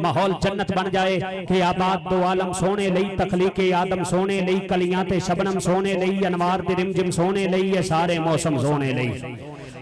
ماحول جنت بن جائے کہ آباد دو عالم سونے لئی تخلیق آدم سونے لئی کلیاں تے شبنم سونے لئی انوار دے رمجم سونے لئی یہ سارے موسم سونے لئی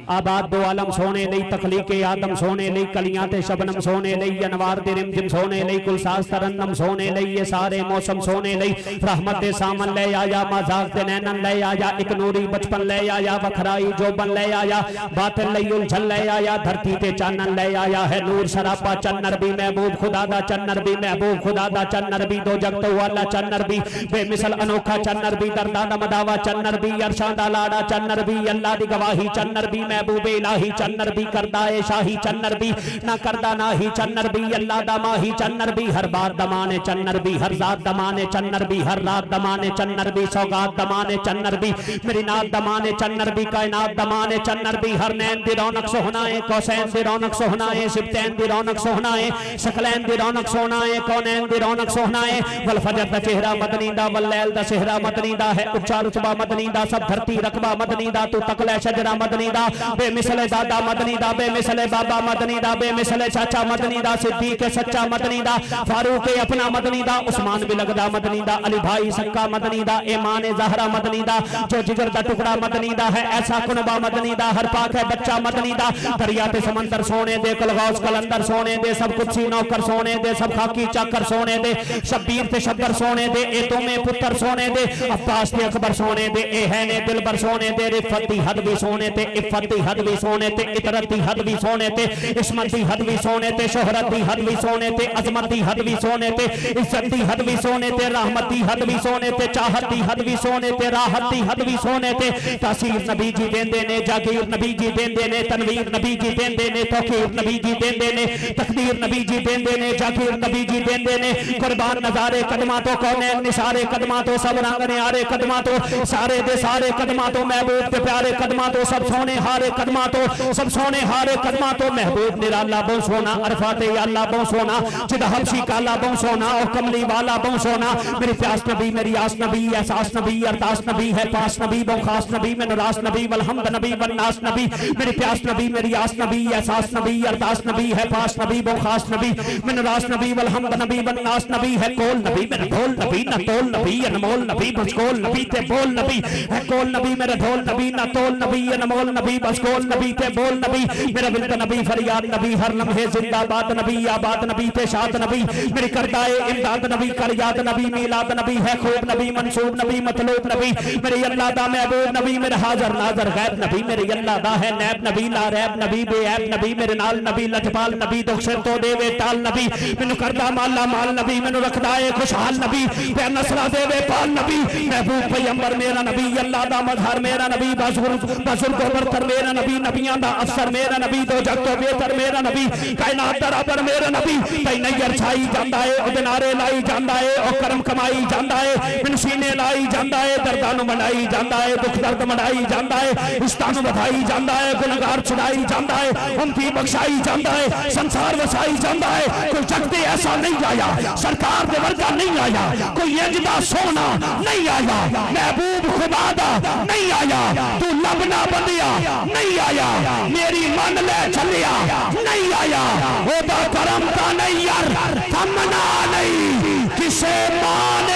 آباد دو عالم سونے لئی تخلیق آدم سونے لئی کلیاں تے شبنم سونے لئی انوار دے رمجم سونے لئی کل ساز ترنم سونے لئی یہ سارے موسم سونے لئی رحمت دے سامن لے آیا مازاق دے نینن لے آیا ایک نوری بچپن لے آیا وکھرائی جوبن لے آیا باطل لئی الجھل لے آیا دھرتی تے چانن لے آیا ہے نور سراپا چن نربی محبوب خدا دا چن نربی محبوب خدا دا چن نربی دو جگتو والا چن نربی بے مثل انوکھا چن نربی دردانہ مداوہ چن نربی ارشاندہ لاڑا چن نربی اللہ دی گواہی چن نربی محبوب الہی چن نربی کردائے شاہی چن نربی نہ کردہ ناہی چن نربی اللہ دماہی چن نربی ہر بار دمانے چن نربی ہر ذات دمانے چن نربی ہر رات دمانے چن نربی سوگات دمانے چن نربی میری نات دمانے چن نربی کائنات دمانے چن نربی ہر نین دی رونق سہنائے کوسین دی رونق سہنائے سبتین دی رونق سہنائے شکلین دی رونق سہنائے کونین دی رونق سہنائے والفجر دا چہرہ مدنی دا واللیل دا سہرہ مدنی دا ہے اچھا رچبہ مدنی دا سب دھرتی رقبہ مدنی دا تو تقلع شجرہ مدنی دا بے مثل دادا مدنی دا بے مثل بابا مدنی دا بے مثل چاچا مدنی دا صدیق سچا مدنی دا فاروق اپنا مدنی دا عثمان بلگدہ مدنی دا علی بھائی سکا مدنی دا ایمان زہرہ مدنی دا جو جگر دا ٹکڑا مدنی دا ہے ایسا کنبہ مدنی دا ہر پاک ہے بچہ مدنی دا دریات سمندر سونے دے کلغوز کلندر سونے دے سب کچھ نوکر سونے دے سب خاکی چاکر سونے دے شبیر تے شبر سونے دے ایتوں میں پتر سونے دے عباس تے اکبر سونے دے اے نے دلبر سونے دے رفت دی حد بھی سونے تے عفت دی حد بھی سونے تے اطرت دی حد بھی سونے تے عصمت دی حد بھی سونے تے شہرت دی حد بھی سونے تے عظمت دی حد بھی سونے تے عزت دی حد بھی سونے تے رحمت دی حد بھی سونے تے چاہت دی حد بھی سونے تے راحت دی حد بھی سونے تے تاثیر نبی جی دین دینے جاگیر نبی جی دین دینے تنویر نبی جی دین دینے توقیر نبی جی دین دینے تقدیر نبی جی دین دینے جاگیر نبی جی دین دینے قربان نظارے قدماتوں کونین نثارے قدماتوں سب رنگنے آرے قدماتوں سارے دے سارے قدماتوں محبوب کے پیارے قدماتوں سب سونے ہارے قدماتوں سب سونے ہارے قدماتوں محبوب نرالا بوں سونا عرفات یا اللہ بوں سونا جدہ حبشی کالا بوں سونا اور کملی والا بوں سونا میری پیاس نبی میری آس نبی احساس نبی ارتاس نبی ہے پاس نبی بوں خاص نبی میں نراس نبی والحمد نبی والناس نبی میری پیاس نبی میری آس نبی احساس نبی ارتاس نبی ہے پاس نبی بوں خاص نبی میں نراس نبی والحمد نبی والناس نبی ہے کول نبی میرے ڈھول نبی نہ تول نبی انمول نبی بس کول نبی تے بول نبی ہے کول نبی میرے ڈھول نبی نہ تول نبی انمول نبی بس کول نبی تے بول نبی میرا بلد نبی فریاد نبی ہر لمحے زندہ باد نبی آباد نبی تے شاد نبی میری کردائے امداد نبی کریاد نبی میلاد نبی ہے خوب نبی منصوب نبی مطلوب نبی میری اللہ دا محبوب نبی میرے حاضر ناظر غیب نبی میری اللہ دا ہے نیب نبی لا ریب نبی بے عیب نبی میرے نال نبی لجپال نبی دخشر تو دے وے ٹال نبی مینو کردہ مالا مال نبی مینو رکھدائے خوشحال نبی بے نصرہ دے وے پال نبی محبوب پیمبر میرا نبی اللہ دا مظہر میرا نبی بزرگ و برتر میرا نبی نبیان دا افسر میرا نبی دو جگ تو بہتر میرا نبی کائنات درابر میرا نبی تے نیر چھائی جاندا ہے او دنارے لائی جاندا ہے او کرم کمائی جاندا ہے من سینے لائی جاندا ہے دردانو منائی جاندا ہے دکھ درد منائی جاندا ہے استانو بدھائی جاندا ہے گنہگار چھڑائی جاندا ہے امتی بخشائی جاندا ہے سنسار وسائی جاندا ہے کوئی جگ تے ایسا نہیں آیا سرکار دے ورگا نہیں آیا کوئی انجدا سونا نہیں آیا محبوب خدا دا نہیں آیا تو لبنا بندیا نہیں آیا میری من لے چلیا نہیں آیا وہ دا کرم دا نہیں یار تھمنا نہیں کسے مان